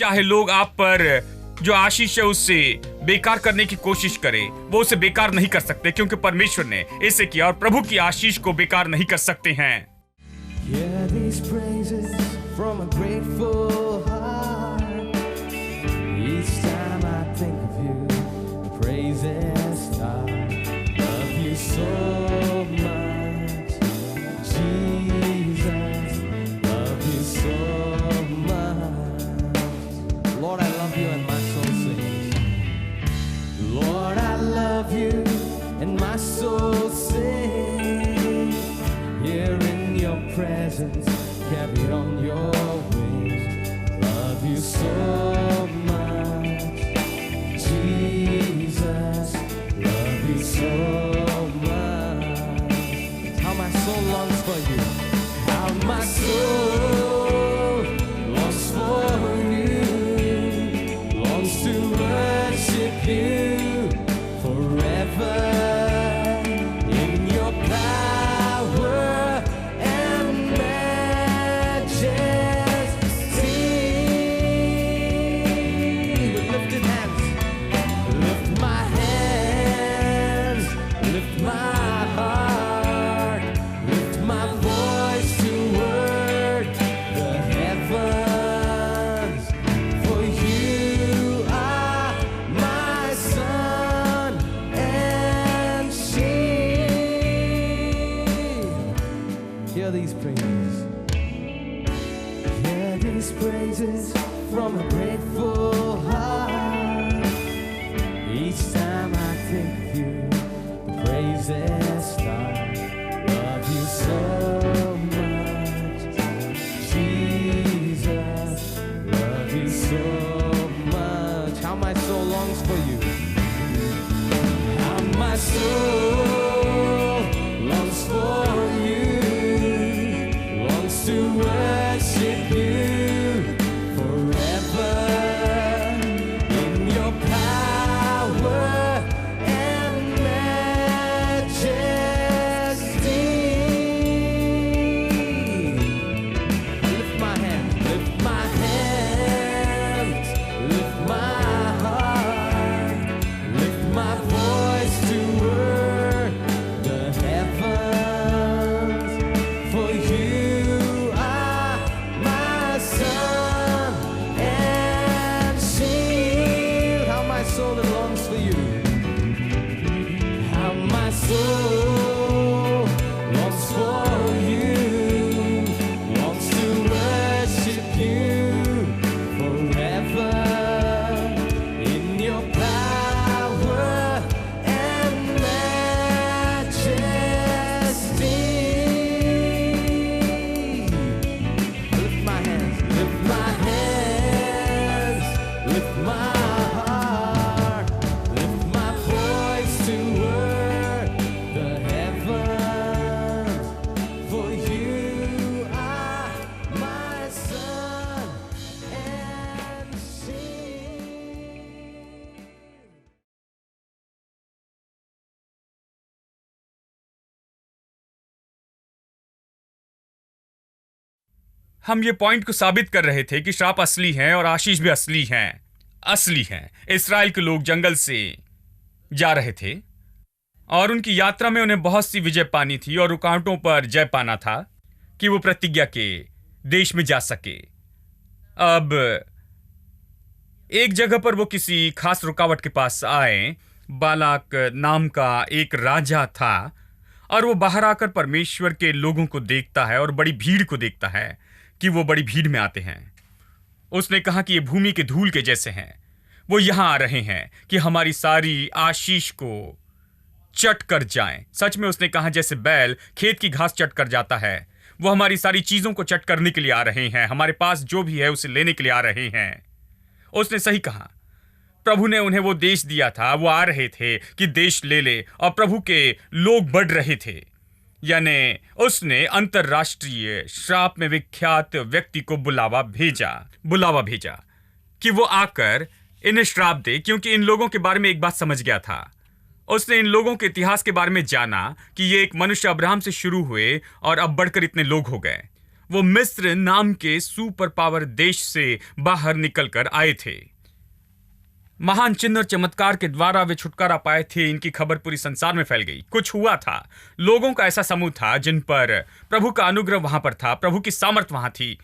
चाहे लोग आप पर जो आशीष है उससे बेकार करने की कोशिश करें, वो उसे बेकार नहीं कर सकते, क्योंकि परमेश्वर ने इसे किया और प्रभु की आशीष को बेकार नहीं कर सकते हैं। Hear these praises from a grateful heart. Each time I think of you, the praises start. Love you so much, Jesus. Love you so much. Lord, I love you and my soul sings. Lord, I love you and my soul sings. Here in your presence, carried on your wings. Love you so much, Jesus. Love you so much. How my soul longs for you. How my soul longs for you. Longs to worship you forever. In your power and majesty. With lifted hands, lift my hands, lift my heart, lift my voice toward the heavens. For you are my sun and shield. Hear these praises. Hear these praises from a grateful heart. Each time I think of you, the praises start. Love you so much, Jesus. Love you so much. How my soul longs for you. How my soul longs for you. Longs to worship you forever. In your power and majesty. Lift my hands, lift my hands, lift my heart, lift my voice toward the heavens. For you are my sun and shield. How my soul it longs for you. How my soul longs for you. Longs to worship you forever. In your power and majesty. Lift my hands, lift my hands, lift my heart, lift my voice toward the heavens. For you are my sun and shield. हम ये point को साबित कर रहे थे कि श्राप असली हैं और आशीष भी असली हैं। असली हैं। इस्राएल के लोग जंगल से जा रहे थे और उनकी यात्रा में उन्हें बहुत सी विजय पानी थी और रुकावटों पर जय पाना था कि वो प्रतिज्ञा के देश में जा सके। अब एक जगह पर वो किसी खास रुकावट के पास आए। बालाक नाम का एक राजा था और वो बाहर आकर परमेश्वर के लोगों को देखता है और बड़ी भीड़ को देखता है कि वो बड़ी भीड़ में आते हैं। उसने कहा कि ये भूमि के धूल के जैसे हैं। वो यहां आ रहे हैं कि हमारी सारी आशीष को चट कर जाएं। सच में उसने कहा जैसे बैल खेत की घास चट कर जाता है, वो हमारी सारी चीजों को चट करने के लिए आ रहे हैं। हमारे पास जो भी है उसे लेने के लिए आ रहे हैं। उसने सही कहा। प्रभु ने उन्हें वो देश दिया था। वो आ रहे थे कि देश ले ले और प्रभु के लोग बढ़ रहे थे। यानी उसने अंतरराष्ट्रीय श्राप में विख्यात व्यक्ति को बुलावा भेजा कि वो आकर इन्हें श्राप दे, क्योंकि इन लोगों के बारे में एक बात समझ गया था। उसने इन लोगों के इतिहास के बारे में जाना कि ये एक मनुष्य अब्राहम से शुरू हुए और अब बढ़कर इतने लोग हो गए। वो मिस्र नाम के सुपर पावर देश से बाहर निकलकर आए थे। महान चिन्ह और चमत्कार के द्वारा वे छुटकारा पाए थे। इनकी खबर पूरी संसार में फैल गई। कुछ हुआ था, लोगों का ऐसा समूह था जिन पर प्रभु का अनुग्रह वहां पर था, प्रभु की सामर्थ वहां थी।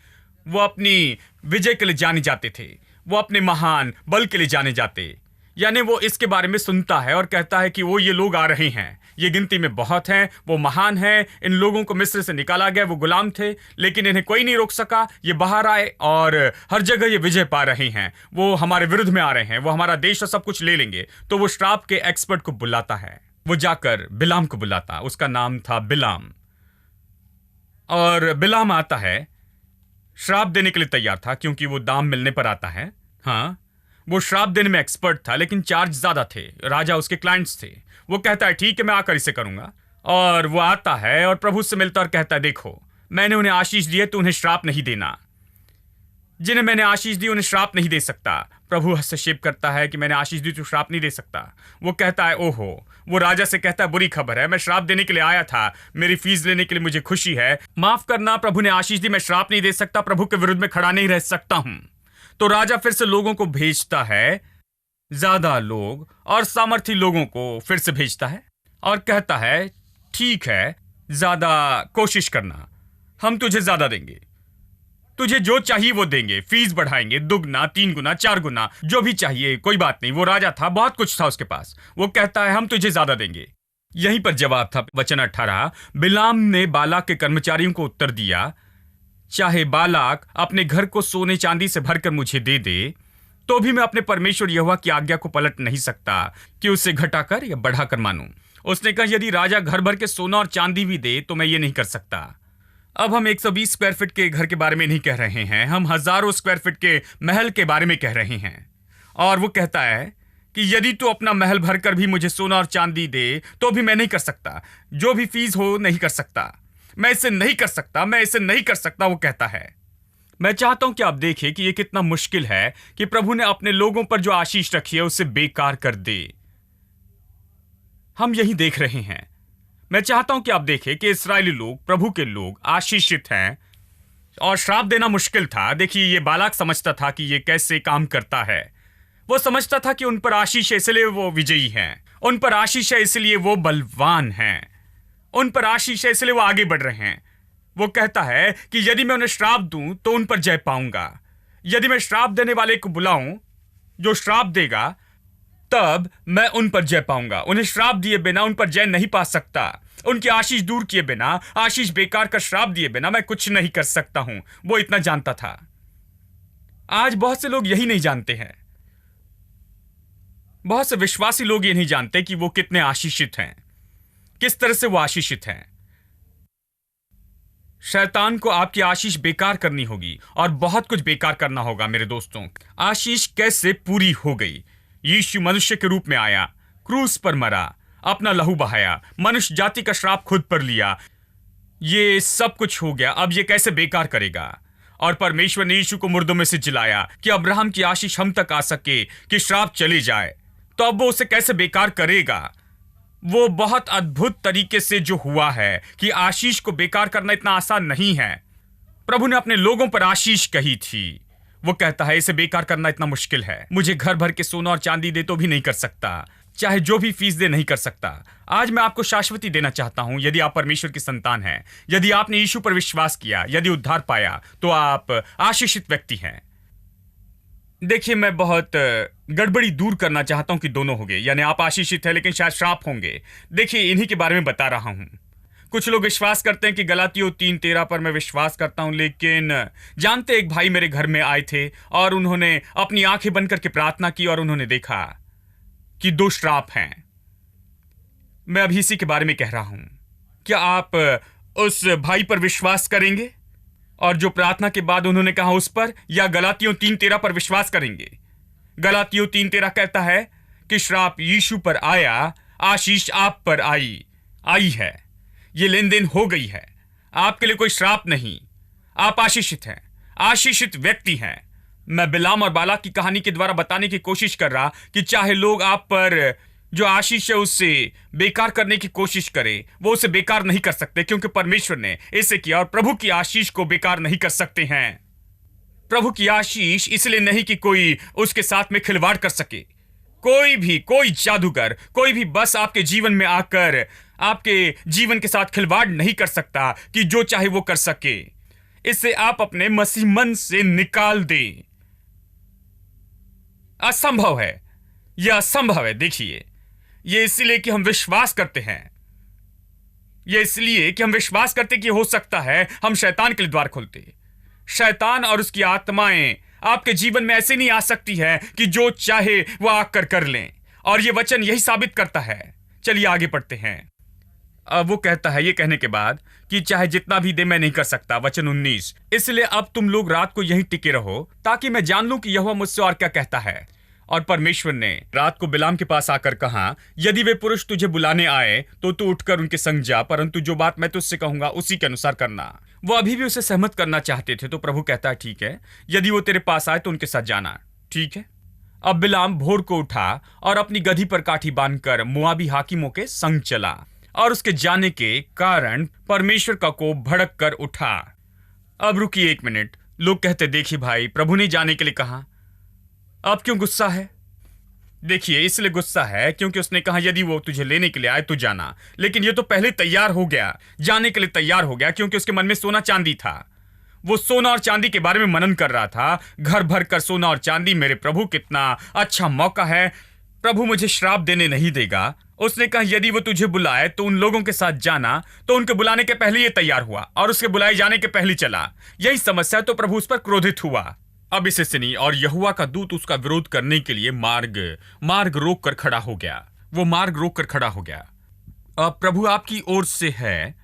वो अपनी विजय के लिए जाने जाते थे, वो अपने महान बल के लिए जाने जाते। यानी वो इसके बारे में सुनता है और कहता है कि वो ये लोग आ रहे हैं, ये गिनती में बहुत हैं, वो महान हैं। इन लोगों को मिस्र से निकाला गया, वो गुलाम थे, लेकिन इन्हें कोई नहीं रोक सका। ये बाहर आए और हर जगह ये विजय पा रहे हैं। वो हमारे विरुद्ध में आ रहे हैं, वो हमारा देश और सब कुछ ले लेंगे। तो वो श्राप के एक्सपर्ट को बुलाता है। वो जाकर बिलाम को बुलाता, उसका नाम था बिलाम। और बिलाम आता है, श्राप देने के लिए तैयार था, क्योंकि वो दाम मिलने पर आता है। हाँ, वो श्राप देने में एक्सपर्ट था, लेकिन चार्ज ज्यादा थे, राजा उसके क्लाइंट्स थे। वो कहता है ठीक है, मैं आकर इसे करूंगा। और वो आता है और प्रभु से मिलता और कहता है देखो, मैंने उन्हें आशीष दी है, तो उन्हें श्राप नहीं देना। जिन्हें मैंने आशीष दी उन्हें श्राप नहीं दे सकता। प्रभु हस्तक्षेप करता है कि मैंने आशीष दी तो श्राप नहीं दे सकता। वो कहता है ओहो। वो राजा से कहता है बुरी खबर है, मैं श्राप देने के लिए आया था, मेरी फीस लेने के लिए मुझे खुशी है, माफ करना, प्रभु ने आशीष दी, मैं श्राप नहीं दे सकता, प्रभु के विरुद्ध में खड़ा नहीं रह सकता हूं। तो राजा फिर से लोगों को भेजता है, ज्यादा लोग और सामर्थी लोगों को फिर से भेजता है और कहता है ठीक है, ज्यादा कोशिश करना, हम तुझे ज्यादा देंगे, तुझे जो चाहिए वो देंगे, फीस बढ़ाएंगे, दुगना, 3 गुना, 4 गुना, जो भी चाहिए, कोई बात नहीं। वो राजा था, बहुत कुछ था उसके पास। वो कहता है हम तुझे ज्यादा देंगे। यहीं पर जवाब था, वचन 18, बिलाम ने बालाक के कर्मचारियों को उत्तर दिया, चाहे बालाक अपने घर को सोने चांदी से भरकर मुझे दे दे, तो भी मैं अपने परमेश्वर यहोवा की आज्ञा को पलट नहीं सकता कि उसे घटाकर या बढ़ाकर मानूं। उसने कहा यदि राजा घर भर के सोना और चांदी भी दे तो मैं ये नहीं कर सकता। अब हम 120 स्क्वायर फीट के घर के बारे में नहीं कह रहे हैं, हम हजारों स्क्वायर फीट के महल के बारे में कह रहे हैं। और वो कहता है कि यदि तू अपना महल भरकर भी मुझे सोना और चांदी दे तो भी मैं नहीं कर सकता, जो भी फीस हो नहीं कर सकता, मैं इसे नहीं कर सकता, मैं इसे नहीं कर सकता। वो कहता है मैं चाहता हूं कि आप देखें कि यह कितना मुश्किल है कि प्रभु ने अपने लोगों पर जो आशीष रखी है उसे बेकार कर दे। हम यही देख रहे हैं। मैं चाहता हूं कि आप देखें कि इस्राएली लोग, प्रभु के लोग आशीषित हैं और श्राप देना मुश्किल था। देखिए, ये बालाक समझता था कि ये कैसे काम करता है। वो समझता था कि उन पर आशीष है इसलिए वो विजयी हैं, उन पर आशीष है इसलिए वो बलवान हैं, उन पर आशीष है इसलिए वो आगे बढ़ रहे हैं। वो कहता है कि यदि मैं उन्हें श्राप दूं तो उन पर जय पाऊंगा, यदि मैं श्राप देने वाले को बुलाऊं जो श्राप देगा तब मैं उन पर जय पाऊंगा। उन्हें श्राप दिए बिना उन पर जय नहीं पा सकता। उनकी आशीष दूर किए बिना, आशीष बेकार का श्राप दिए बिना मैं कुछ नहीं कर सकता हूं। वो इतना जानता था। आज बहुत से लोग यही नहीं जानते हैं। बहुत से विश्वासी लोग ये नहीं जानते कि वो कितने आशीषित हैं, किस तरह से वो आशीषित हैं। शैतान को आपकी आशीष बेकार करनी होगी और बहुत कुछ बेकार करना होगा। मेरे दोस्तों, आशीष कैसे पूरी हो गई? यीशु मनुष्य के रूप में आया, क्रूस पर मरा, अपना लहू बहाया, मनुष्य जाति का श्राप खुद पर लिया, ये सब कुछ हो गया। अब ये कैसे बेकार करेगा? और परमेश्वर ने यीशु को मुर्दों में से जिलाया कि अब्राहम की आशीष हम तक आ सके कि श्राप चले जाए। तो अब वो उसे कैसे बेकार करेगा? वो बहुत अद्भुत तरीके से जो हुआ है कि आशीष को बेकार करना इतना आसान नहीं है। प्रभु ने अपने लोगों पर आशीष कही थी। वो कहता है इसे बेकार करना इतना मुश्किल है। मुझे घर भर के सोना और चांदी दे तो भी नहीं कर सकता, चाहे जो भी फीस दे नहीं कर सकता। आज मैं आपको शाश्वती देना चाहता हूं। यदि आप परमेश्वर की संतान हैं, यदि आपने यीशु पर विश्वास किया, यदि उद्धार पाया, तो आप आशीषित व्यक्ति हैं। देखिए, मैं बहुत गड़बड़ी दूर करना चाहता हूं कि दोनों होंगे, यानी आप आशीषित हैं लेकिन शायद श्राप होंगे। देखिए, इन्हीं के बारे में बता रहा हूं। कुछ लोग विश्वास करते हैं कि गलातियों 3:13 पर मैं विश्वास करता हूं, लेकिन जानते, एक भाई मेरे घर में आए थे और उन्होंने अपनी आंखें बंद करके प्रार्थना की और उन्होंने देखा कि 2 श्राप हैं। मैं अभी इसी के बारे में कह रहा हूं। क्या आप उस भाई पर विश्वास करेंगे और जो प्रार्थना के बाद उन्होंने कहा उस पर, या गलातियों 3:13 पर विश्वास करेंगे? गलातियों 3:13 कहता है कि श्राप यीशु पर आया, आशीष आप पर आई है। ये लेन देन हो गई है। आपके लिए कोई श्राप नहीं, आप आशीषित हैं, आशीषित व्यक्ति हैं। मैं बिलाम और बालाक की कहानी के द्वारा बताने की कोशिश कर रहा कि चाहे लोग आप पर जो आशीष है उससे बेकार करने की कोशिश करे, वो उसे बेकार नहीं कर सकते, क्योंकि परमेश्वर ने इसे किया। और प्रभु की आशीष को बेकार नहीं कर सकते हैं। प्रभु की आशीष इसलिए नहीं कि कोई उसके साथ में खिलवाड़ कर सके। कोई जादूगर, कोई भी बस आपके जीवन में आकर आपके जीवन के साथ खिलवाड़ नहीं कर सकता कि जो चाहे वो कर सके। इसे आप अपने मसीह मन से निकाल दें। असंभव है, यह असंभव है। देखिए, यह इसलिए कि हम विश्वास करते हैं, यह इसलिए कि हम विश्वास करते कि हो सकता है हम शैतान के लिए द्वार खोलते। शैतान और उसकी आत्माएं आपके जीवन में ऐसे नहीं आ सकती है कि जो चाहे वो आकर कर लें, और यह वचन यही साबित करता है। चलिए आगे पढ़ते हैं। अब वो कहता है, ये कहने के बाद, कि चाहे जितना भी दे मैं नहीं कर सकता। वचन 19, इसलिए अब तुम लोग रात को यहीं टिके रहो, ताकि मैं जान लूं कि यहोवा मुझसे और क्या कहता है। और परमेश्वर ने रात को बिलाम के पास आकर कहा, यदि वे पुरुष तुझे बुलाने आए तो तू उठकर उनके संग जा, परंतु जो बात मैं तुझसे कहूंगा उसी के अनुसार करना। वो अभी भी उसे सहमत करना चाहते थे, तो प्रभु कहता है, ठीक है, यदि वो तेरे पास आए तो उनके साथ जाना। ठीक है। अब बिलाम भोर को उठा और अपनी गधी पर काठी बांधकर मोआबी हाकिमों के संग चला, और उसके जाने के कारण परमेश्वर का कोप भड़क कर उठा। अब रुकिए एक मिनट। लोग कहते, देखिए भाई, प्रभु ने जाने के लिए कहा, अब क्यों गुस्सा है? देखिए, इसलिए गुस्सा है क्योंकि उसने कहा यदि वो तुझे लेने के लिए आए तो जाना। लेकिन ये तो पहले तैयार हो गया, जाने के लिए तैयार हो गया, क्योंकि उसके मन में सोना चांदी था। वो सोना और चांदी के बारे में मनन कर रहा था। घर भर कर सोना और चांदी, मेरे प्रभु कितना अच्छा मौका है, प्रभु मुझे श्राप देने नहीं देगा। उसने कहा यदि वो तुझे बुलाए तो उन लोगों के साथ जाना। तो उनके बुलाने के पहले ये तैयार हुआ और उसके बुलाए जाने के पहले चला। यही समस्या, तो प्रभु उस पर क्रोधित हुआ। अब इसे सुनिए, और यहोवा का दूत उसका विरोध करने के लिए मार्ग रोक कर खड़ा हो गया। वो मार्ग रोक कर खड़ा हो गया। अब प्रभु आपकी ओर से है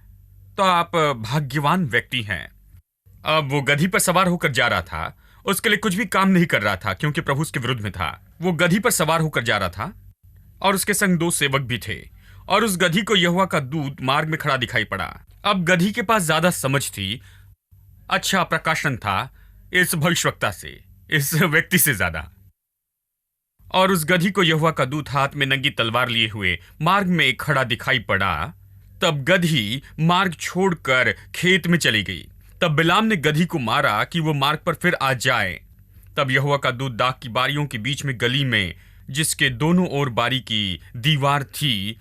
तो आप भाग्यवान व्यक्ति हैं। अब वो गधी पर सवार होकर जा रहा था। उसके लिए कुछ भी काम नहीं कर रहा था, क्योंकि प्रभु उसके विरुद्ध में था। वो गधी पर सवार होकर जा रहा था और उसके संग 2 सेवक भी थे, और उस गधी को यहोवा का दूत मार्ग में खड़ा दिखाई पड़ा। अब गधी के पास ज्यादा समझ थी, अच्छा प्रकाशन था इस भविष्यवक्ता से, इस व्यक्ति से ज्यादा। और उस गधी को यहोवा का दूत हाथ में नंगी तलवार लिए हुए मार्ग में खड़ा दिखाई पड़ा। तब गधी मार्ग छोड़कर खेत में चली गई। तब बिलाम ने गधी को मारा कि वो मार्ग पर फिर आ जाए। तब यहोवा का दूत दाख की बारियों के बीच में गली में, जिसके दोनों ओर बारी की दीवार थी,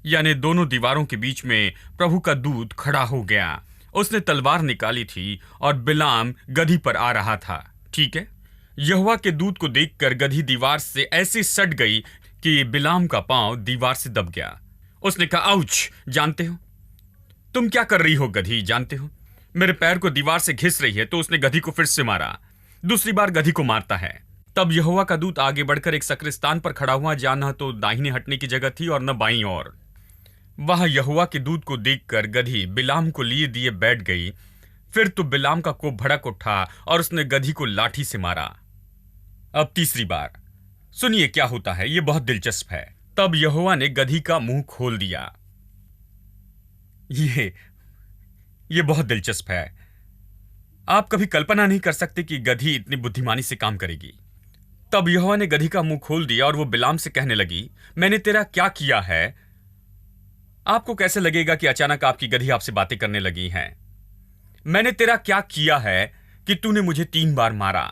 यानी दोनों दीवारों के बीच में प्रभु का दूत खड़ा हो गया। उसने तलवार निकाली थी और बिलाम गधी पर आ रहा था। ठीक है। यहोवा के दूत को देखकर गधी दीवार से ऐसे सट गई कि बिलाम का पांव दीवार से दब गया। उसने कहा, आउच, जानते हो तुम क्या कर रही हो गधी? जानते हो मेरे पैर को दीवार से घिस रही है। तो उसने गधी को फिर से मारा। दूसरी बार गधी को मारता है। तब यहोवा का दूत आगे बढ़कर एक सकृस्तान पर खड़ा हुआ, जहां न तो दाहिने हटने की जगह थी और न बाईं ओर। वह यहोवा के दूत को देखकर गधी बिलाम को लिए दिए बैठ गई। फिर तो बिलाम का कोप भड़क उठा और उसने गधी को लाठी से मारा। अब तीसरी बार सुनिए क्या होता है, यह बहुत दिलचस्प है। तब यहोवा ने गधी का मुंह खोल दिया। ये बहुत दिलचस्प है। आप कभी कल्पना नहीं कर सकते कि गधी इतनी बुद्धिमानी से काम करेगी। तब यहोवा ने गधी का मुंह खोल दिया और वो बिलाम से कहने लगी, मैंने तेरा क्या किया है? आपको कैसे लगेगा कि अचानक आपकी गधी आपसे बातें करने लगी हैं? मैंने तेरा क्या किया है कि तूने मुझे 3 बार मारा?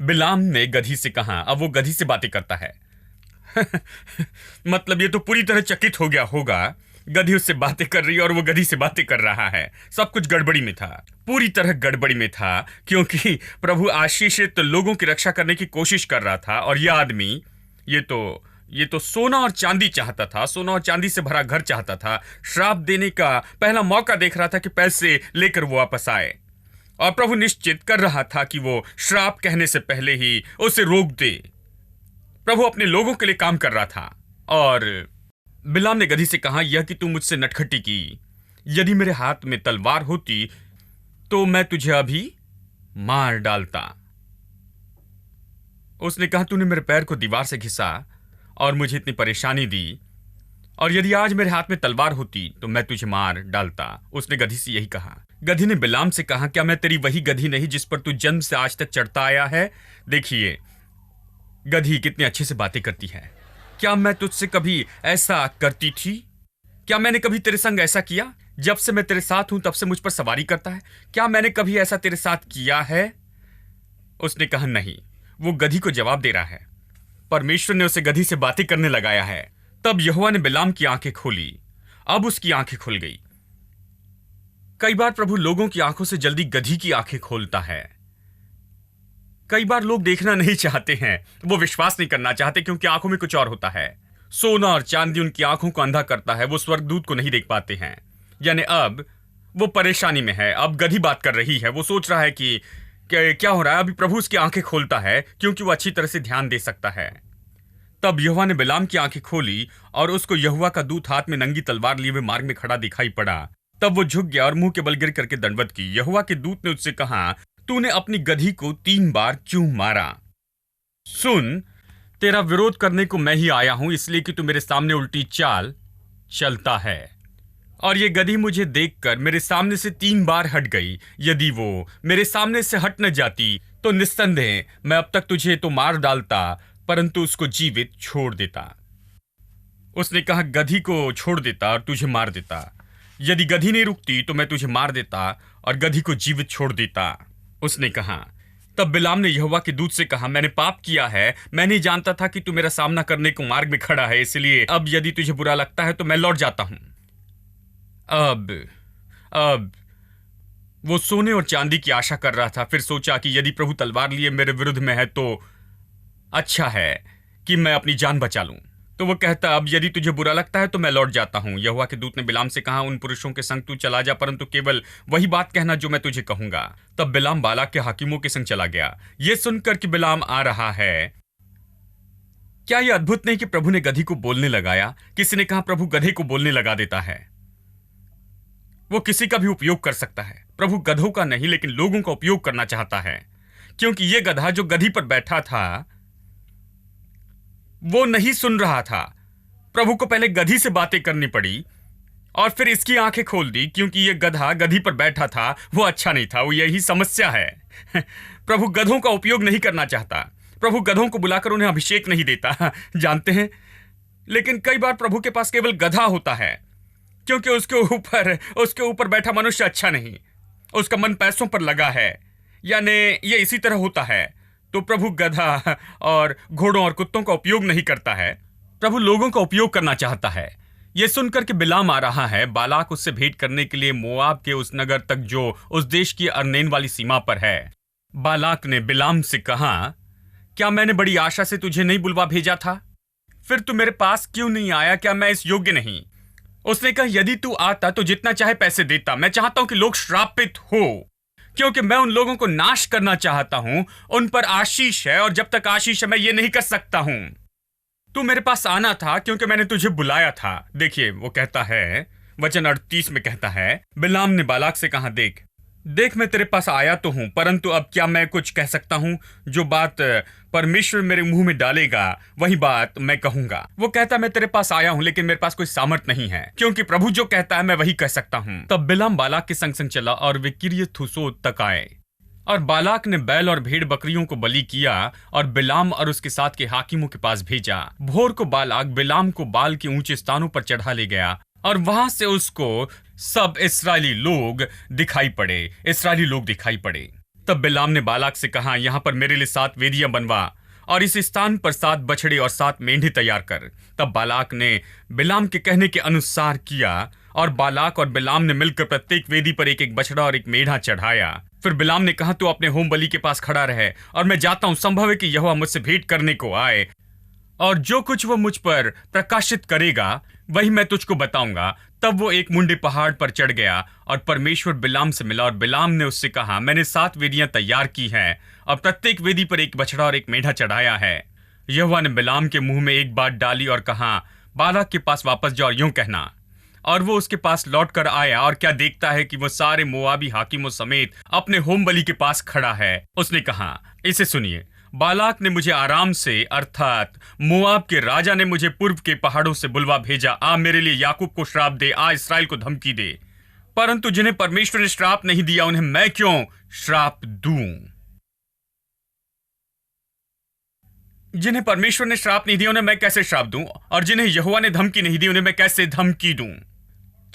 बिलाम ने गधी से कहा। अब वो गधी से बातें करता है। मतलब ये तो पूरी तरह चकित हो गया होगा। गधी उससे बातें कर रही है और वो गधी से बातें कर रहा है। सब कुछ गड़बड़ी में था, पूरी तरह गड़बड़ी में था, क्योंकि प्रभु आशीषित लोगों की रक्षा करने की कोशिश कर रहा था। और यह आदमी ये तो सोना और चांदी चाहता था, सोना और चांदी से भरा घर चाहता था। श्राप देने का पहला मौका देख रहा था कि पैसे लेकर वो वापस आए, और प्रभु निश्चित कर रहा था कि वो श्राप कहने से पहले ही उसे रोक दे। प्रभु अपने लोगों के लिए काम कर रहा था। और बिलाम ने गधी से कहा, यह कि तू मुझसे नटखटी की, यदि मेरे हाथ में तलवार होती तो मैं तुझे अभी मार डालता। उसने कहा, तूने मेरे पैर को दीवार से घिसा और मुझे इतनी परेशानी दी, और यदि आज मेरे हाथ में तलवार होती तो मैं तुझे मार डालता। उसने गधी से यही कहा। गधी ने बिलाम से कहा, क्या मैं तेरी वही गधी नहीं जिस पर तू जन्म से आज तक चढ़ता आया है? देखिए गधी कितनी अच्छे से बातें करती है, क्या मैं तुझसे कभी ऐसा करती थी? क्या मैंने कभी तेरे संग ऐसा किया? जब से मैं तेरे साथ हूं तब से मुझ पर सवारी करता है। क्या मैंने कभी ऐसा तेरे साथ किया है? उसने कहा, नहीं। वो गधी को जवाब दे रहा है। परमेश्वर ने उसे गधी से बातें करने लगाया है। तब यहोवा ने बिलाम की आंखें खोली। अब उसकी आंखें खुल गई। कई बार प्रभु लोगों की आंखों से जल्दी गधी की आंखें खोलता है। कई बार लोग देखना नहीं चाहते हैं, वो विश्वास नहीं करना चाहते क्योंकि आंखों में कुछ और होता है। सोना और चांदी उनकी आंखों को अंधा करता है, वो स्वर्गदूत को नहीं देख पाते हैं। यानी अब वो परेशानी में है। अब गधी बात कर रही है। वो सोच रहा है कि क्या हो रहा है। अभी प्रभु उसकी आंखें खोलता है क्योंकि वो अच्छी तरह से ध्यान दे सकता है। तब यहोवा ने बिलाम की आंखें खोली और उसको यहोवा का दूत हाथ में नंगी तलवार लिए हुए मार्ग में खड़ा दिखाई पड़ा। तब वो झुक गया और मुंह के बल गिर करके दंडवत की। यहोवा के दूत ने उससे कहा, तूने अपनी गधी को 3 बार क्यों मारा? सुन, तेरा विरोध करने को मैं ही आया हूं, इसलिए कि तू मेरे सामने उल्टी चाल चलता है। और ये गधी मुझे देखकर मेरे सामने से 3 बार हट गई। यदि वो मेरे सामने से हट न जाती तो निस्संदेह मैं अब तक तुझे तो मार डालता, परंतु उसको जीवित छोड़ देता। उसने कहा, गधी को छोड़ देता और तुझे मार देता। यदि गधी नहीं रुकती तो मैं तुझे मार देता और गधी को जीवित छोड़ देता। उसने कहा। तब बिलाम ने यहोवा के दूत से कहा, मैंने पाप किया है। मैं नहीं जानता था कि तू मेरा सामना करने को मार्ग में खड़ा है, इसलिए अब यदि तुझे बुरा लगता है तो मैं लौट जाता हूं। अब वो सोने और चांदी की आशा कर रहा था। फिर सोचा कि यदि प्रभु तलवार लिए मेरे विरुद्ध में है तो अच्छा है कि मैं अपनी जान बचा लूं। तो वो कहता, अब यदि तुझे बुरा लगता है तो मैं लौट जाता हूं। यहोवा के दूत ने बिलाम से कहा, उन पुरुषों के संग तू चला जा, परंतु केवल वही बात कहना जो मैं तुझे कहूंगा। तब बिलाम बालाक के हाकिमों के संग चला गया। यह सुनकर कि बिलाम आ रहा है, क्या यह अद्भुत नहीं कि प्रभु ने गधी को बोलने लगाया? किसी ने कहा, प्रभु गधे को बोलने लगा देता है। वो किसी का भी उपयोग कर सकता है। प्रभु गधों का नहीं लेकिन लोगों का उपयोग करना चाहता है, क्योंकि यह गधा जो गधी पर बैठा था वो नहीं सुन रहा था। प्रभु को पहले गधी से बातें करनी पड़ी और फिर इसकी आंखें खोल दी, क्योंकि यह गधा गधी पर बैठा था, वो अच्छा नहीं था। वो यही समस्या है। प्रभु गधों का उपयोग नहीं करना चाहता। प्रभु गधों को बुलाकर उन्हें अभिषेक नहीं देता, जानते हैं। लेकिन कई बार प्रभु के पास केवल गधा होता है, क्योंकि उसके ऊपर बैठा मनुष्य अच्छा नहीं। उसका मन पैसों पर लगा है, यानी ये इसी तरह होता है। तो प्रभु गधा और घोड़ों और कुत्तों का उपयोग नहीं करता है, प्रभु लोगों का उपयोग करना चाहता है। यह सुनकर कि बिलाम आ रहा है, बालाक उससे भेंट करने के लिए मोआब के उस नगर तक जो उस देश की अर्नेन वाली सीमा पर है। बालाक ने बिलाम से कहा, क्या मैंने बड़ी आशा से तुझे नहीं बुलवा भेजा था? फिर तू मेरे पास क्यों नहीं आया? क्या मैं इस योग्य नहीं? उसने कहा, यदि तू आता तो जितना चाहे पैसे देता। मैं चाहता हूं कि लोग श्रापित हो, क्योंकि मैं उन लोगों को नाश करना चाहता हूं। उन पर आशीष है और जब तक आशीष है मैं ये नहीं कर सकता हूं। तू मेरे पास आना था क्योंकि मैंने तुझे बुलाया था। देखिए, वो कहता है, वचन 38 में कहता है, बिलाम ने बालाक से कहा, देख मैं तेरे पास आया तो हूं, परंतु अब क्या मैं कुछ कह सकता हूं? जो बात परमेश्वर मेरे मुंह में डालेगा वही बात मैं कहूंगा। वो कहता, मैं तेरे पास आया हूं लेकिन मेरे पास कोई सामर्थ नहीं है, क्योंकि प्रभु जो कहता है मैं वही कह सकता हूं। तब बिलाम बालाक के संग संग चला और वे किर्यत हुसोत तक आए। और बालाक ने बैल और भेड़ बकरियों को बलि किया और बिलाम और उसके साथ के हाकिमों के पास भेजा। भोर को बालाक बिलाम को बाल के ऊंचे स्थानों पर चढ़ा ले गया और वहां से उसको सब इस्राएली लोग दिखाई पड़े। तब बिलाम ने बालाक से कहा, यहाँ पर मेरे लिए 7 वेदियां बनवा और इस स्थान पर 7 बछड़े और 7 मेंढे तैयार कर। तब बालाक ने बिलाम के कहने के अनुसार किया और बालाक और बिलाम ने मिलकर प्रत्येक वेदी पर एक एक बछड़ा और एक मेढ़ा चढ़ाया। फिर बिलाम ने कहा, तू अपने होम बलि के पास खड़ा रहे और मैं जाता हूं। संभव है कि यहोवा मुझसे भेंट करने को आए और जो कुछ वो मुझ पर प्रकाशित करेगा वही मैं तुझको बताऊंगा। तब वो एक मुंडे पहाड़ पर चढ़ गया और परमेश्वर बिलाम से मिला और बिलाम ने उससे कहा, मैंने 7 वेदियां तैयार की हैं और प्रत्येक वेदी पर एक बछड़ा और एक मेढ़ा चढ़ाया है। यहोवा ने बिलाम के मुंह में एक बात डाली और कहा, बालाक के पास वापस जाओ, यूं कहना। और वो उसके पास लौट कर आया और क्या देखता है कि वो सारे मोआबी हाकिमों समेत अपने होम बलि के पास खड़ा है। उसने कहा, इसे सुनिए, बालाक ने मुझे आराम से अर्थात मोआब के राजा ने मुझे पूर्व के पहाड़ों से बुलवा भेजा। आ मेरे लिए याकूब को श्राप दे, आ इस्राएल को धमकी दे, परंतु जिन्हें परमेश्वर ने श्राप नहीं दिया उन्हें मैं क्यों श्राप दूं? जिन्हें परमेश्वर ने श्राप नहीं दिया उन्हें मैं कैसे श्राप दूं, और जिन्हें यहोवा ने धमकी नहीं दी उन्हें मैं कैसे धमकी दूं।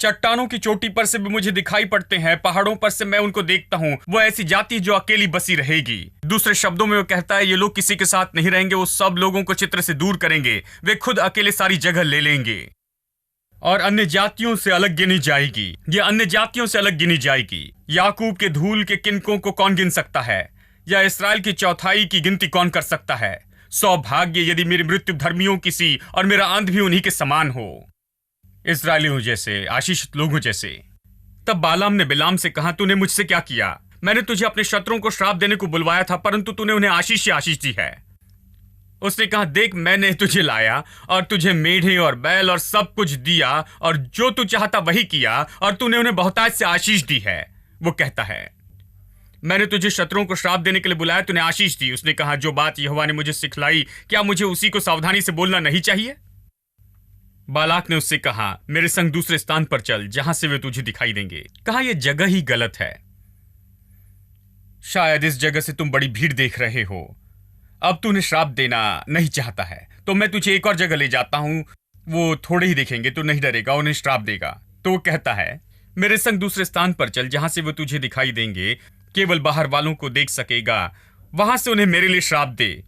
चट्टानों की चोटी पर से भी मुझे दिखाई पड़ते हैं, पहाड़ों पर से मैं उनको देखता हूं। वो ऐसी जाति जो अकेली बसी रहेगी। दूसरे शब्दों में वो कहता है ये लोग किसी के साथ नहीं रहेंगे, वो सब लोगों को चित्र से दूर करेंगे, वे खुद अकेले सारी जगह ले लेंगे और अन्य जातियों से अलग गिनी जाएगी। ये अन्य जातियों से अलग गिनी जाएगी। याकूब के धूल के किनकों को कौन गिन सकता है, या इस्राएल की चौथाई की गिनती कौन कर सकता है। सौभाग्य यदि मेरी मृत्यु धर्मियों की सी और मेरा अंत भी उन्हीं के समान हो, इस्राएलियों जैसे, आशीषित लोगों जैसे। तब बालाम ने बिलाम से कहा, तूने मुझसे क्या किया? मैंने तुझे अपने शत्रुओं को श्राप देने को बुलवाया था, परंतु तूने उन्हें आशीष ही आशीष दी है। उसने कहा, देख मैंने तुझे लाया और तुझे मेढ़े और बैल और सब कुछ दिया, और जो तू चाहता वही किया, और तूने उन्हें बहुतायत से आशीष दी है। वो कहता है, मैंने तुझे शत्रुओं को श्राप देने के लिए बुलाया, तूने आशीष दी। उसने कहा, जो बात यहोवा ने मुझे सिखलाई, क्या मुझे उसी को सावधानी से बोलना नहीं चाहिए? बालाक ने उससे कहा, मेरे संग दूसरे स्थान पर चल, जहां से वे तुझे दिखाई देंगे। कहा, यह जगह ही गलत है। शायद इस जगह से तुम बड़ी भीड़ देख रहे हो। अब तू उन्हें श्राप देना नहीं चाहता है, तो मैं तुझे एक और जगह ले जाता हूं। वो थोड़े ही देखेंगे, तू नहीं डरेगा, उन्हें श्राप देगा। तो वो कहता है, मेरे संग दूसरे स्थान पर चल, जहां से वो तुझे दिखाई देंगे, केवल बाहर वालों को देख सकेगा, वहां से उन्हें मेरे लिए श्राप दे।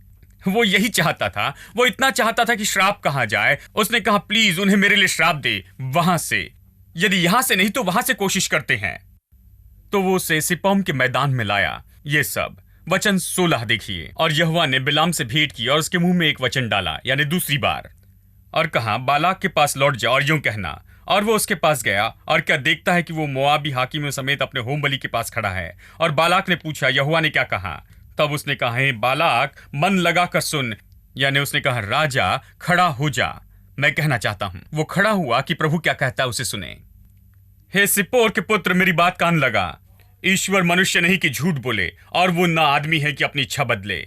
वो यही चाहता था, वो इतना चाहता था कि श्राप कहा जाए। उसने कहा, प्लीज उन्हें मेरे लिए श्राप दे, वहां से, यदि यहां से नहीं तो वहां से कोशिश करते हैं। तो वो उसे सिपौम के मैदान में लाया। ये सब वचन 16 देखिए। और यहोवा ने बिलाम से भेंट की और उसके मुंह में एक वचन डाला, यानी दूसरी बार, और कहा, बालाक के पास लौट जा और यूं कहना। और वो उसके पास गया, और क्या देखता है कि वो मोआबी हाकिमों समेत अपने होम बलि के पास खड़ा है। और बालाक ने पूछा, यहोवा ने क्या कहा? तब उसने कहा, हे बालाक, मन लगाकर सुन, यानी उसने कहा, राजा खड़ा हो जा, मैं कहना चाहता हूं। वो खड़ा हुआ कि प्रभु क्या कहता है उसे सुने। हे सिप्पोर के पुत्र, मेरी बात कान लगा। ईश्वर मनुष्य नहीं कि झूठ बोले, और वो ना आदमी है कि अपनी इच्छा बदले।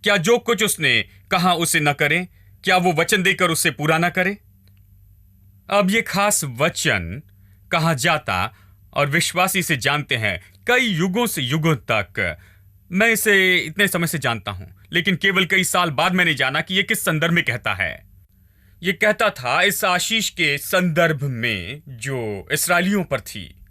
क्या जो कुछ उसने कहा उसे न करे? क्या वो वचन देकर उसे पूरा न करे? अब ये खास वचन कहा जाता और विश्वासी इसे जानते हैं कई युगों से युगों तक। मैं इसे इतने समय से जानता हूं, लेकिन केवल कई साल बाद मैंने जाना कि यह किस संदर्भ में कहता है। यह कहता था इस आशीष के संदर्भ में जो इस्राएलियों पर थी,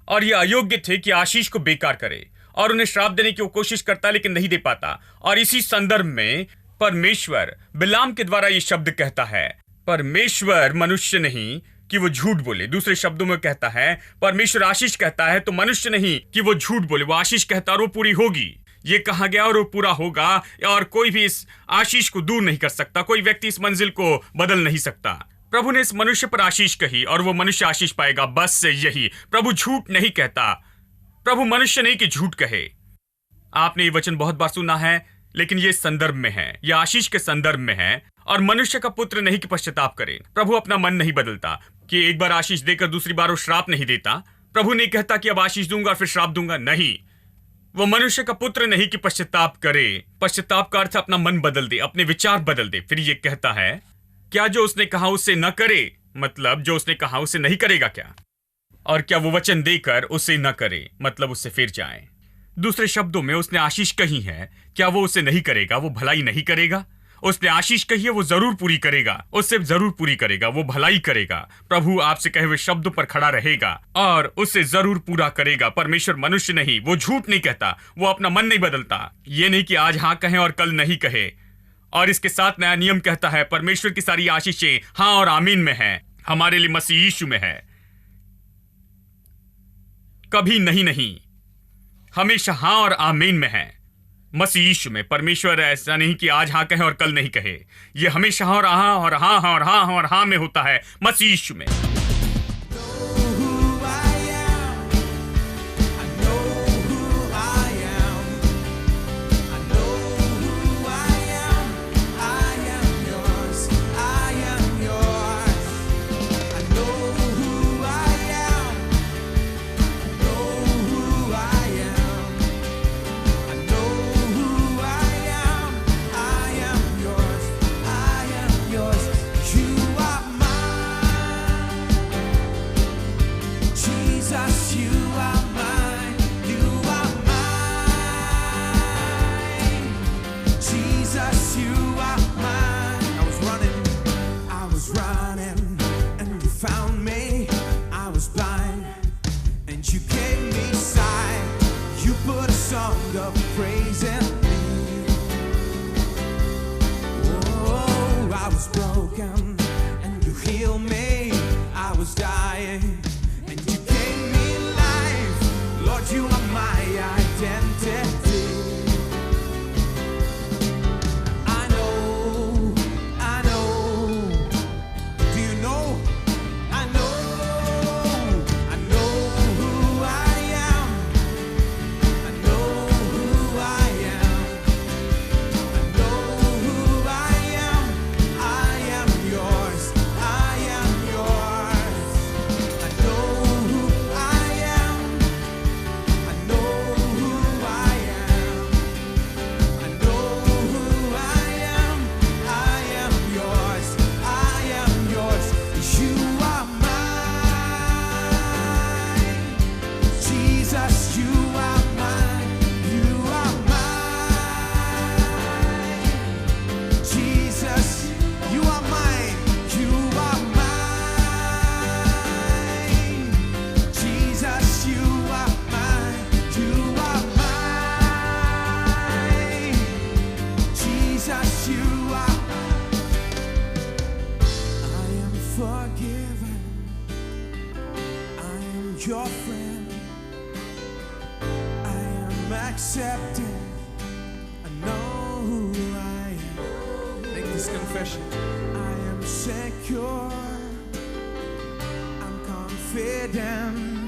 और ये अयोग्य थे कि आशीष को बेकार करे, और उन्हें श्राप देने की वो कोशिश करता लेकिन नहीं दे पाता। और इसी संदर्भ में परमेश्वर बिलाम के द्वारा ये शब्द कहता है, परमेश्वर मनुष्य नहीं कि वो झूठ बोले। दूसरे शब्दों में कहता है, परमेश्वर आशीष कहता है तो मनुष्य नहीं कि वो झूठ बोले। वो आशीष कहता और वो पूरी होगी। ये कहा गया और वो पूरा होगा, और कोई भी इस आशीष को दूर नहीं कर सकता। कोई व्यक्ति इस मंजिल को बदल नहीं सकता। प्रभु ने इस मनुष्य पर आशीष कही और वो मनुष्य आशीष पाएगा, बस यही। प्रभु झूठ नहीं कहता। प्रभु मनुष्य नहीं कि झूठ कहे। आपने ये वचन बहुत बार सुना है, लेकिन ये संदर्भ में है, यह आशीष के संदर्भ में है। और मनुष्य का पुत्र नहीं कि पश्चाताप करे। प्रभु अपना मन नहीं बदलता कि एक बार आशीष देकर दूसरी बार वो श्राप नहीं देता। प्रभु नहीं कहता कि अब आशीष दूंगा फिर श्राप दूंगा, नहीं। वो मनुष्य का पुत्र नहीं कि पश्चाताप करे। पश्चाताप का अर्थ अपना मन बदल दे, अपने विचार बदल दे। फिर ये कहता है, क्या जो उसने कहा उसे न करे, मतलब जो उसने कहा उसे नहीं करेगा क्या? और क्या वो वचन देकर उसे न करे, मतलब उससे फिर जाए। दूसरे शब्दों में उसने आशीष कही है, क्या वो उसे नहीं करेगा? वो भलाई नहीं करेगा। उसने आशीष कही है, वो जरूर पूरी करेगा, उससे जरूर पूरी करेगा, वो भलाई करेगा। प्रभु आपसे कहे हुए शब्दों पर खड़ा रहेगा और उसे जरूर पूरा करेगा। परमेश्वर मनुष्य नहीं, वो झूठ नहीं कहता, वो अपना मन नहीं बदलता। ये नहीं कि आज हाँ कहे और कल नहीं कहे। और इसके साथ नया नियम कहता है, परमेश्वर की सारी आशीषें हाँ और आमीन में है, हमारे लिए मसीह यीशु में है। कभी नहीं नहीं, हमेशा हाँ और आमीन में है मसीह यीशु में। परमेश्वर ऐसा नहीं कि आज हाँ कहे और कल नहीं कहे। ये हमेशा हाँ और हाँ और हाँ और हाँ और हाँ में होता है मसीह यीशु में। made me sigh. You put a song of praise in me. Oh, I was broken and you healed me. I was dying and you gave me life. Lord, you are my identity. I know. Do you know? I know who I am. I know who I am. I know who I am. I am yours. I am yours. I know who I am. I know who I am. I know who I am. I am yours. I am yours. You are mine. Jesus, you are mine. You are mine. Jesus, you are mine. You are mine. Jesus, you are mine. You are mine. Jesus, you are. I am forgiven. I am your friend. I am accepted. I know who I am. Make this confession. I am secure. I'm confident.